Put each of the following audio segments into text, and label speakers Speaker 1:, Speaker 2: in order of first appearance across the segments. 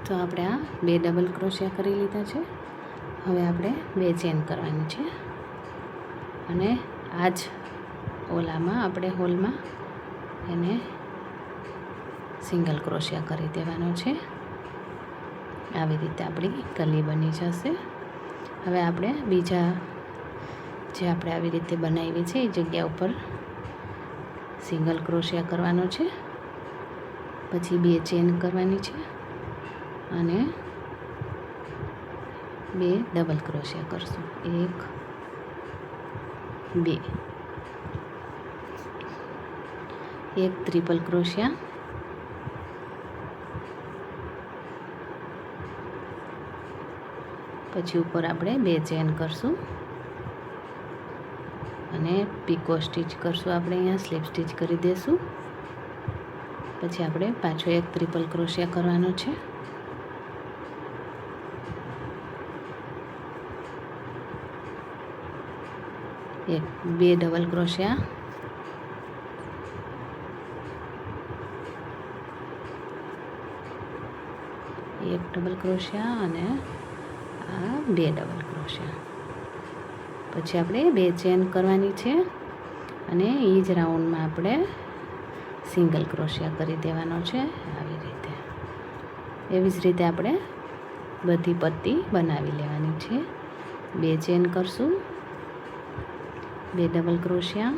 Speaker 1: તો આપણે આ 2 ડબલ ક્રોશિયા કરી લીધા છે. હવે આપણે 2 ચેન કરવાની છે અને આ જ ઓલામાં આપણે હોલમાં એને સિંગલ ક્રોશિયા કરી દેવાનો છે. આવી રીતે આપણી કલી બની જશે. હવે આપણે બીજા જે આપણે આવી રીતે બનાવી છે એ જગ્યા ઉપર સિંગલ ક્રોશિયા કરવાનો છે. પછી 2 ચેન કરવાની છે અને 2 ડબલ ક્રોશિયા કરશું. 1 2 1 ટ્રિપલ ક્રોશિયા, પછી ઉપર આપણે 2 ચેન કરશું અને પીકો સ્ટીચ કરશું. આપણે અહીંયા સ્લીપ સ્ટીચ કરી દઈશું. પછી આપણે પાછો 1 ટ્રિપલ ક્રોશિયા કરવાનો છે. એક 2 ડબલ ક્રોશિયા, એક ડબલ ક્રોશિયા અને આ 2 ડબલ ક્રોશિયા. પછી આપણે 2 ચેન કરવાની છે અને એ જ રાઉન્ડમાં આપણે સિંગલ ક્રોશિયા કરી દેવાનો છે. આવી રીતે એવી જ રીતે આપણે બધી પટ્ટી બનાવી લેવાની છે. 2 ચેન કરશું, 2 ડબલ ક્રોશિયા,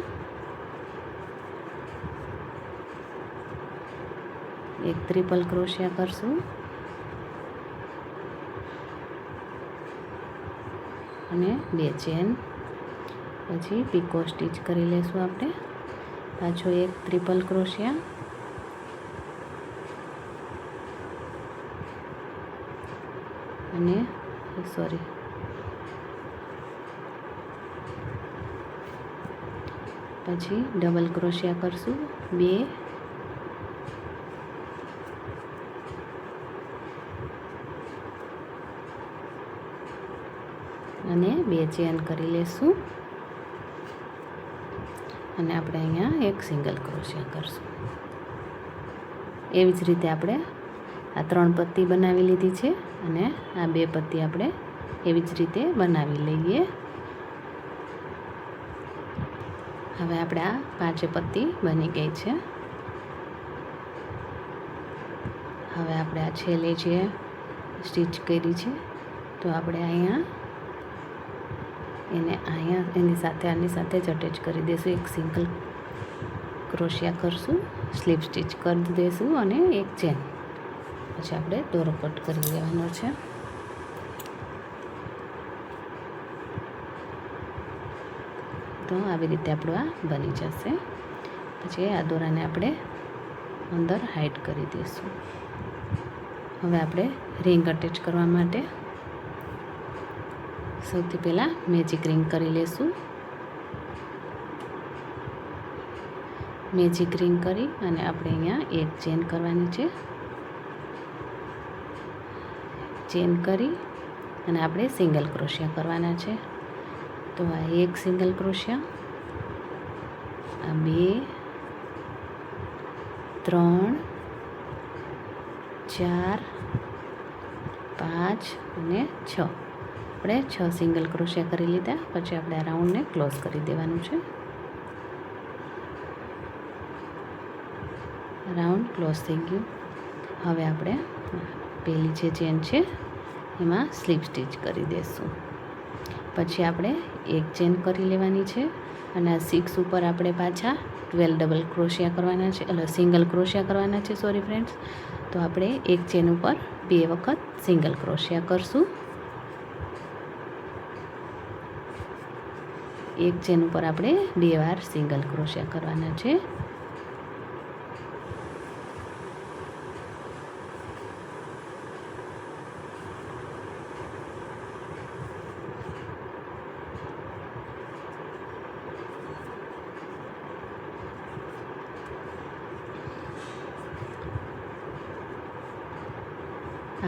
Speaker 1: 1 ટ્રિપલ ક્રોશિયા કરશું અને 2 ચેન. પછી પીકો સ્ટીચ કરી લેશું આપણે. પાછો 1 ટ્રિપલ ક્રોશિયા અને પછી ડબલ ક્રોશિયા કરશું 2 અને 2 ચેન કરી લેશું અને આપણે અહીંયા 1 સિંગલ ક્રોશિયા કરશું. એવી જ રીતે આપણે આ 3 પટ્ટી બનાવી લીધી છે અને આ 2 પટ્ટી આપણે એવી જ રીતે બનાવી લઈએ. હવે આપણે આ 5 પટ્ટી બની ગઈ છે. હવે આપણે આ છેલ્લે જે સ્ટીચ કરી છે તો આપણે અહીંયા એની સાથે આની સાથે જ અટેચ કરી દઈશું. 1 સિંગલ ક્રોશિયા કરશું, સ્લીપ સ્ટીચ કરી દઈશું અને 1 ચેન. પછી આપણે દોરો કટ કરી લેવાનો છે. તો આવી રીતે આપણું આ બની જશે. પછી આ દોરાને આપણે અંદર હાઈડ કરી દઈશું. હવે આપણે રિંગ અટેચ કરવા માટે સૌથી પહેલાં મેજિક રિંગ કરી લેશું. મેજિક રિંગ કરી અને આપણે અહીંયા 1 ચેન કરવાની છે. ચેન કરી અને આપણે સિંગલ ક્રોશિયા કરવાના છે. તો આ 1 સિંગલ ક્રોશિયા, આ 2 3 4 5 અને 6. આપણે 6 સિંગલ ક્રોશિયા કરી લીધા. પછી આપણે આ રાઉન્ડને ક્લોઝ કરી દેવાનું છે. રાઉન્ડ ક્લોઝ થઈ ગયું. હવે આપણે પહેલી જે ચેન છે એમાં સ્લીપ સ્ટીચ કરી દઈશું. પછી આપણે 1 ચેન કરી લેવાની છે અને આ 6 ઉપર આપણે પાછા 12 ડબલ ક્રોશિયા કરવાના છે, સિંગલ ક્રોશિયા કરવાના છે. Sorry friends. તો આપણે 1 ચેન ઉપર 2 વખત સિંગલ ક્રોશિયા કરશું. 1 ચેન ઉપર આપણે 2 વાર સિંગલ ક્રોશિયા કરવાના છે.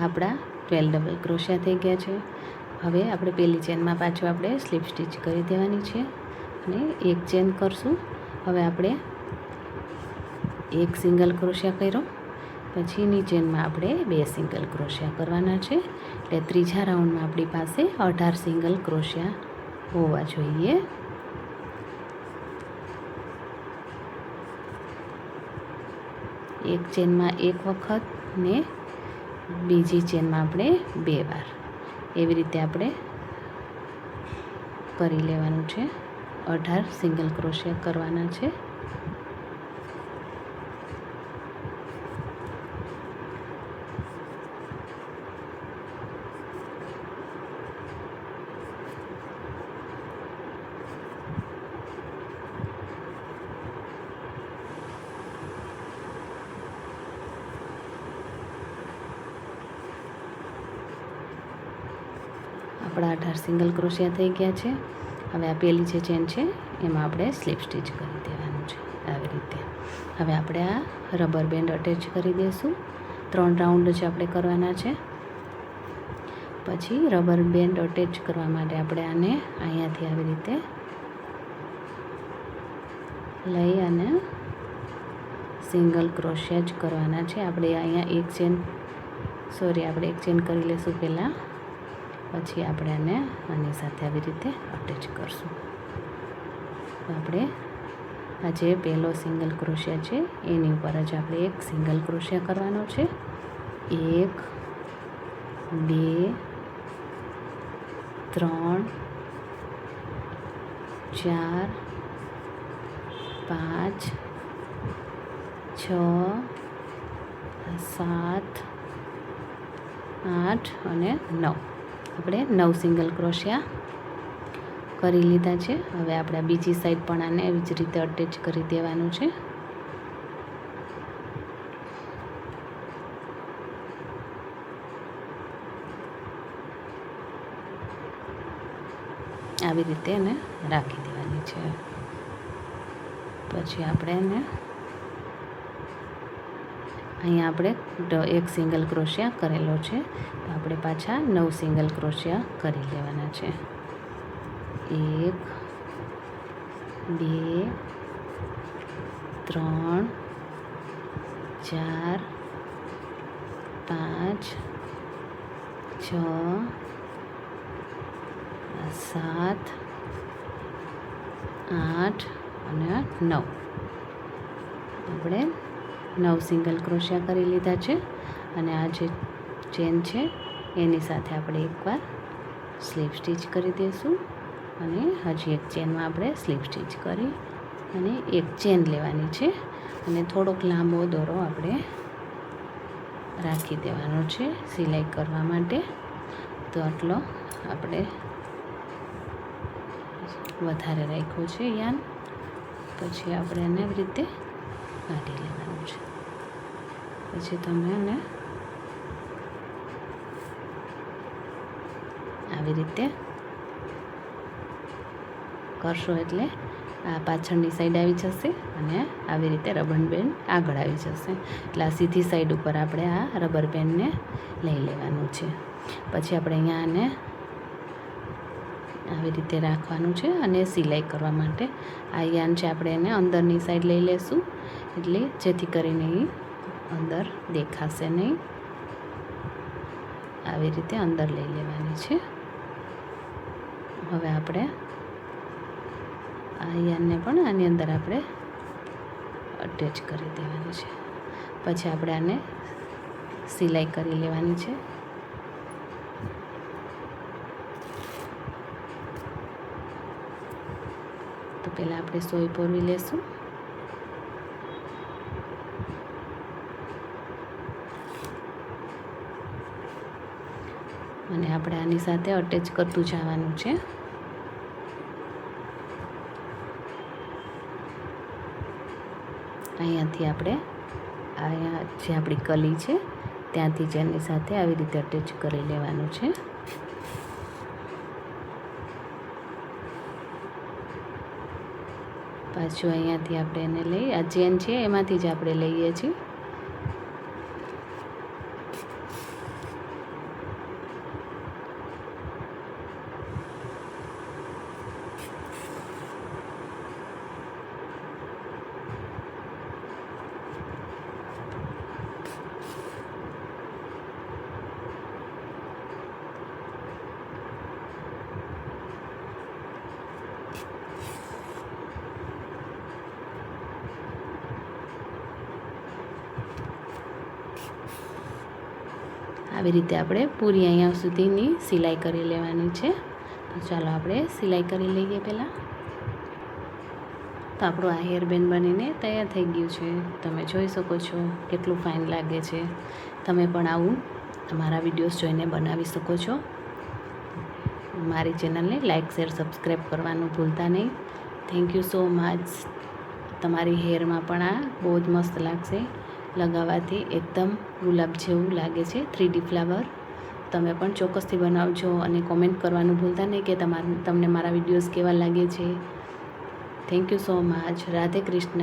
Speaker 1: આપણા 12 ડબલ ક્રોશિયા થઈ ગયા છે. હવે આપણે પહેલી ચેનમાં પાછું આપણે સ્લીપ સ્ટીચ કરી દેવાની છે અને 1 ચેન કરશું. હવે આપણે 1 સિંગલ ક્રોશિયા કર્યો, પછીની ચેનમાં આપણે 2 સિંગલ ક્રોશિયા કરવાના છે. એટલે ત્રીજા રાઉન્ડમાં આપણી પાસે 18 સિંગલ ક્રોશિયા હોવા જોઈએ. એક ચેનમાં એક વખત ને બીજી ચેનમાં આપણે 2 વાર એવી રીતે આપણે કરી લેવાનું છે. 18 સિંગલ ક્રોશિયા કરવાના છે. આપણા 18 સિંગલ ક્રોશિયા થઈ ગયા છે. હવે આ પહેલી જે ચેન છે એમાં આપણે સ્લીપ સ્ટીચ કરી દેવાનું છે આવી રીતે. હવે આપણે આ રબર બેન્ડ અટેચ કરી દઈશું. 3 રાઉન્ડ જ આપણે કરવાના છે. પછી રબર બેન્ડ અટેચ કરવા માટે આપણે આને અહીંયાથી આવી રીતે લઈ અને સિંગલ ક્રોશિયા જ કરવાના છે. આપણે અહીંયા એક ચેન કરી લઈશું પહેલાં. પછી આપણે આને આની સાથે આવી રીતે અટેચ કરશું. આપણે આ જે પહેલો સિંગલ ક્રોશિયા છે એની ઉપર જ આપણે એક સિંગલ ક્રોશિયા કરવાનો છે. 1 2 3 4 5 6 7 8 અને 9 આપણે 9 સિંગલ ક્રોશિયા કરી લીધા છે. હવે આપણે બીજી સાઈડ પણ આને એવી જ રીતે અટેચ કરી દેવાનું છે. આવી રીતે એને રાખી દેવાની છે. પછી આપણે એને અહીંયા આપણે એક સિંગલ ક્રોશિયા કરેલો છે તો આપણે પાછા 9 સિંગલ ક્રોશિયા કરી લેવાના છે. 1 2 3 4 5 6 7 8 અને 9 આપણે 9 સિંગલ ક્રોશિયા કરી લીધા છે. અને આ જે ચેન છે એની સાથે આપણે એકવાર સ્લીપ સ્ટીચ કરી દઈશું. અને હજી એક ચેનમાં આપણે સ્લીપ સ્ટીચ કરી અને એક ચેન લેવાની છે અને થોડોક લાંબો દોરો આપણે રાખી દેવાનો છે સિલાઈ કરવા માટે. તો આટલો આપણે વધારે રાખ્યો છે યાન. પછી આપણે એને આવી રીતે કાઢી લેવાનું છે. પછી તમે એને આવી રીતે કરશો એટલે આ પાછળની સાઈડ આવી જશે અને આવી રીતે રબર બેન્ડ આગળ આવી જશે. એટલે આ સીધી સાઈડ ઉપર આપણે આ રબર બેન્ડને લઈ લેવાનું છે. પછી આપણે અહીંયા આને આવી રીતે રાખવાનું છે અને સિલાઈ કરવા માટે આ યાન છે આપણે એને અંદરની સાઈડ લઈ લેશું એટલે જેથી કરીને એ અંદર દેખાશે નહીં. આવી રીતે અંદર લઈ લેવાની છે. હવે આપણે આ યાનને પણ આની અંદર આપણે અટેચ કરી દેવાની છે. પછી આપણે આને સિલાઈ કરી લેવાની છે. તો પહેલાં આપણે સોય પોરવી લેશું. અને આપણે આની સાથે અટેચ કરતું જવાનું છે. અહીંયાથી આપણે અહીંયા જે આપણી કલી છે ત્યાંથી જ એની સાથે આવી રીતે અટેચ કરી લેવાનું છે. પાછું અહીંયાથી આપણે એને લઈ આ ચેન છે એમાંથી જ આપણે લઈએ છીએ. આવી રીતે આપણે પૂરી અહીંયા સુધીની સિલાઈ કરી લેવાની છે. તો ચાલો આપણે સિલાઈ કરી લઈએ પહેલાં. તો આપણું આ હેરબેન્ડ બનીને તૈયાર થઈ ગયું છે. તમે જોઈ શકો છો કેટલું ફાઇન લાગે છે. તમે પણ આવું મારા વિડીયોઝ જોઈને બનાવી શકો છો. મારી ચેનલને લાઇક શેર સબસ્ક્રાઈબ કરવાનું ભૂલતા નહીં. Thank you so much. તમારી હેરમાં પણ આ બહુ જ મસ્ત લાગશે. લગાવવાથી એકદમ ગુલાબ જેવું લાગે છે 3D ફ્લાવર. તમે પણ ચોક્કસથી બનાવજો અને કોમેન્ટ કરવાનું ભૂલતા નહીં કે તમને મારા વિડીયોઝ કેવા લાગે છે. Thank you so much. Radhe Krishna.